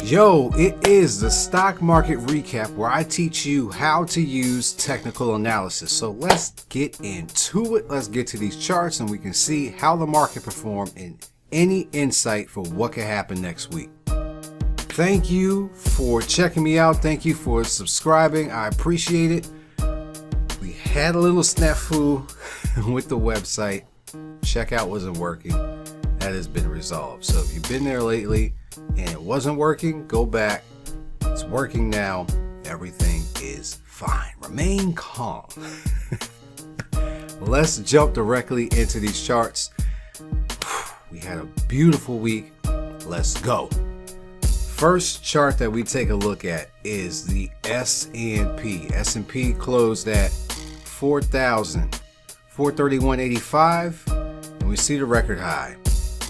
Yo, it is the stock market recap where I teach you how to use technical analysis. So let's get into it. Let's get to these charts and we can see how the market performed and any insight for what could happen next week. Thank you for checking me out. Thank you for subscribing. I appreciate it. We had a little snafu with the website. Checkout wasn't working. That has been resolved. So if you've been there lately and it wasn't working, go back. It's working now. Everything is fine. Remain calm. Let's jump directly into these charts. We had a beautiful week. Let's go. First chart that we take a look at is the S&P. S&P closed at 431.85 and we see the record high.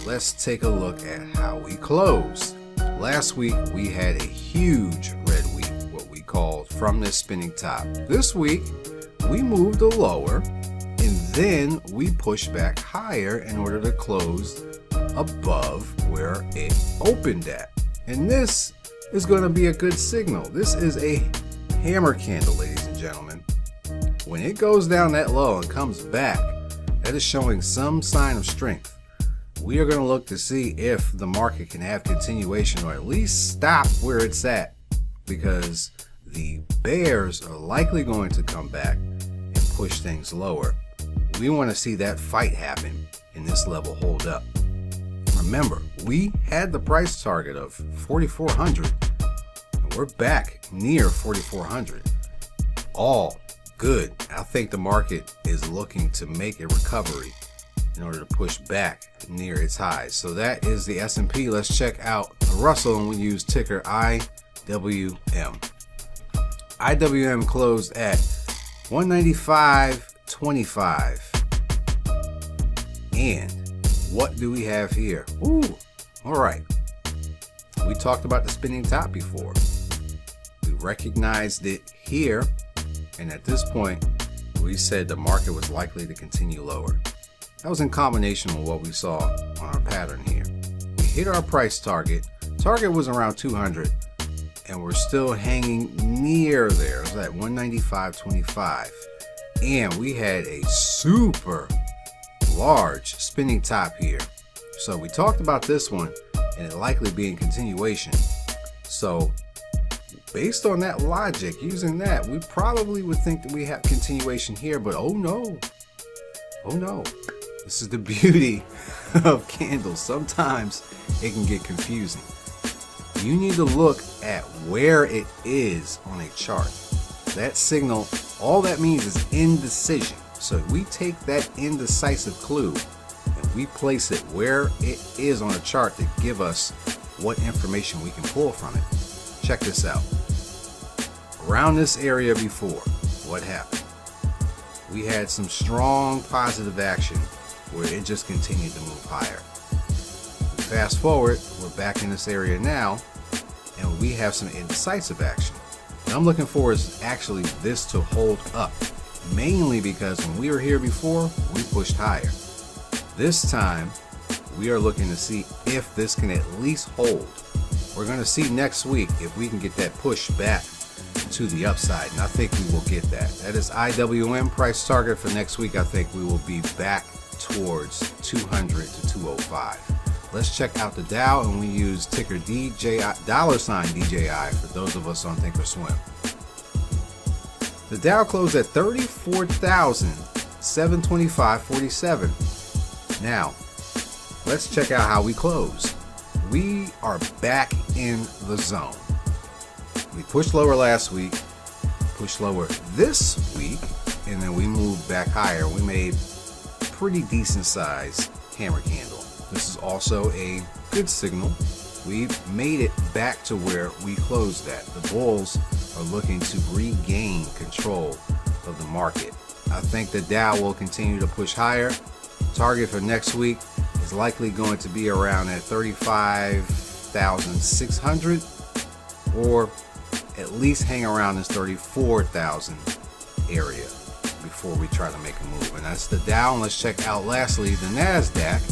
Let's take a look at how we closed. Last week we had a huge red week, what we called from this spinning top. This week we moved lower and then we pushed back higher in order to close above where it opened at. And this is going to be a good signal. This is a hammer candle, ladies and gentlemen. When it goes down that low and comes back, that is showing some sign of strength. We are going to look to see if the market can have continuation or at least stop where it's at, because the bears are likely going to come back and push things lower. We want to see that fight happen and this level hold up. Remember, we had the price target of 4,400 and we're back near 4,400. All good. I think the market is looking to make a recovery in order to push back near its highs. So that is the S&P. Let's check out the Russell and we use ticker IWM. IWM closed at 195.25. And what do we have here? Ooh, all right. We talked about the spinning top before. We recognized it here. And at this point, we said the market was likely to continue lower. That was in combination with what we saw on our pattern here. We hit our price target. Target was around 200 and we're still hanging near there. It was at 195.25. And we had a super large spinning top here. So we talked about this one and it likely being continuation. So based on that logic, using that, we probably would think that we have continuation here, but oh no. This is the beauty of candles. Sometimes it can get confusing. You need to look at where it is on a chart. That signal, all that means is indecision. So we take that indecisive clue and we place it where it is on a chart to give us what information we can pull from it. Check this out. Around this area before, what happened? We had some strong positive action where it just continued to move higher. Fast forward, we're back in this area now and we have some indecisive action. What I'm looking for is actually this to hold up, mainly because when we were here before, we pushed higher. This time, we are looking to see if this can at least hold. We're going to see next week if we can get that push back to the upside, and I think we will get that. That is IWM price target for next week. I think we will be back towards 200 to 205. Let's check out the Dow and we use ticker DJI, $DJI for those of us on Thinkorswim. The Dow closed at 34,725.47. Now, let's check out how we close. We are back in the zone. We pushed lower last week, pushed lower this week, and then we moved back higher. We made pretty decent size hammer candle. This is also a good signal. We made it back to where we closed at. The bulls are looking to regain control of the market. I think the Dow will continue to push higher. Target for next week is likely going to be around at 35,600 or at least hang around this 34,000 area before we try to make a move. And that's the Dow. And let's check out lastly the Nasdaq.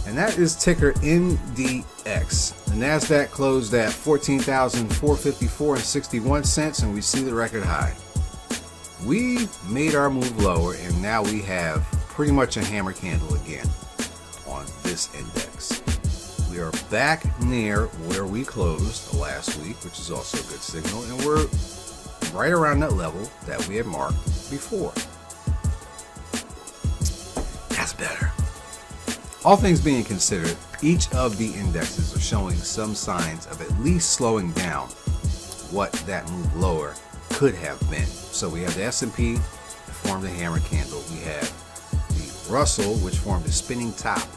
and that is ticker NDX. The Nasdaq closed at 14,454.61 cents, and we see the record high. We made our move lower, and now we have pretty much a hammer candle again on this index. We are back near where we closed last week, which is also a good signal, and we're right around that level that we had marked before. That's better. All things being considered, each of the indexes are showing some signs of at least slowing down what that move lower could have been. So we have the S&P that formed a hammer candle. We have the Russell, which formed a spinning top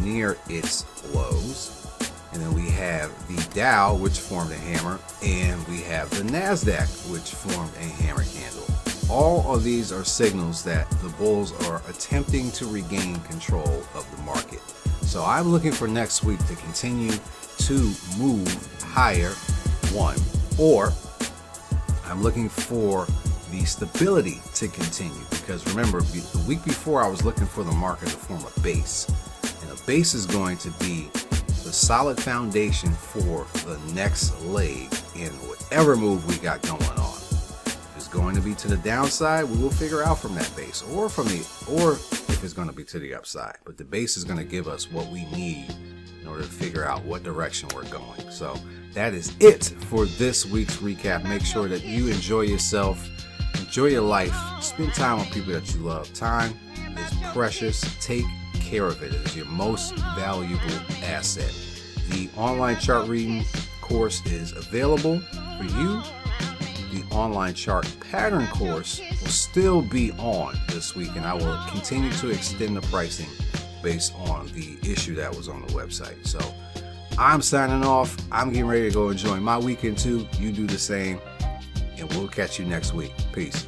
near its lows. And then we have the Dow, which formed a hammer. And we have the Nasdaq, which formed a hammer candle. All of these are signals that the bulls are attempting to regain control of the market. So I'm looking for next week to continue to move higher, one, or I'm looking for the stability to continue, because remember, the week before I was looking for the market to form a base, and a base is going to be the solid foundation for the next leg in whatever move we got going on. If it's going to be to the downside, we will figure out from that base, or if it's going to be to the upside. But the base is going to give us what we need in order to figure out what direction we're going. So that is it for this week's recap. Make sure that you enjoy yourself, enjoy your life, spend time with people that you love. Time is precious. Take care of it. It is your most valuable asset. The online chart reading course is available for you. The online chart pattern course will still be on this week, and I will continue to extend the pricing based on the issue that was on the website. So I'm signing off. I'm getting ready to go enjoy my weekend too. You do the same, and we'll catch you next week. Peace.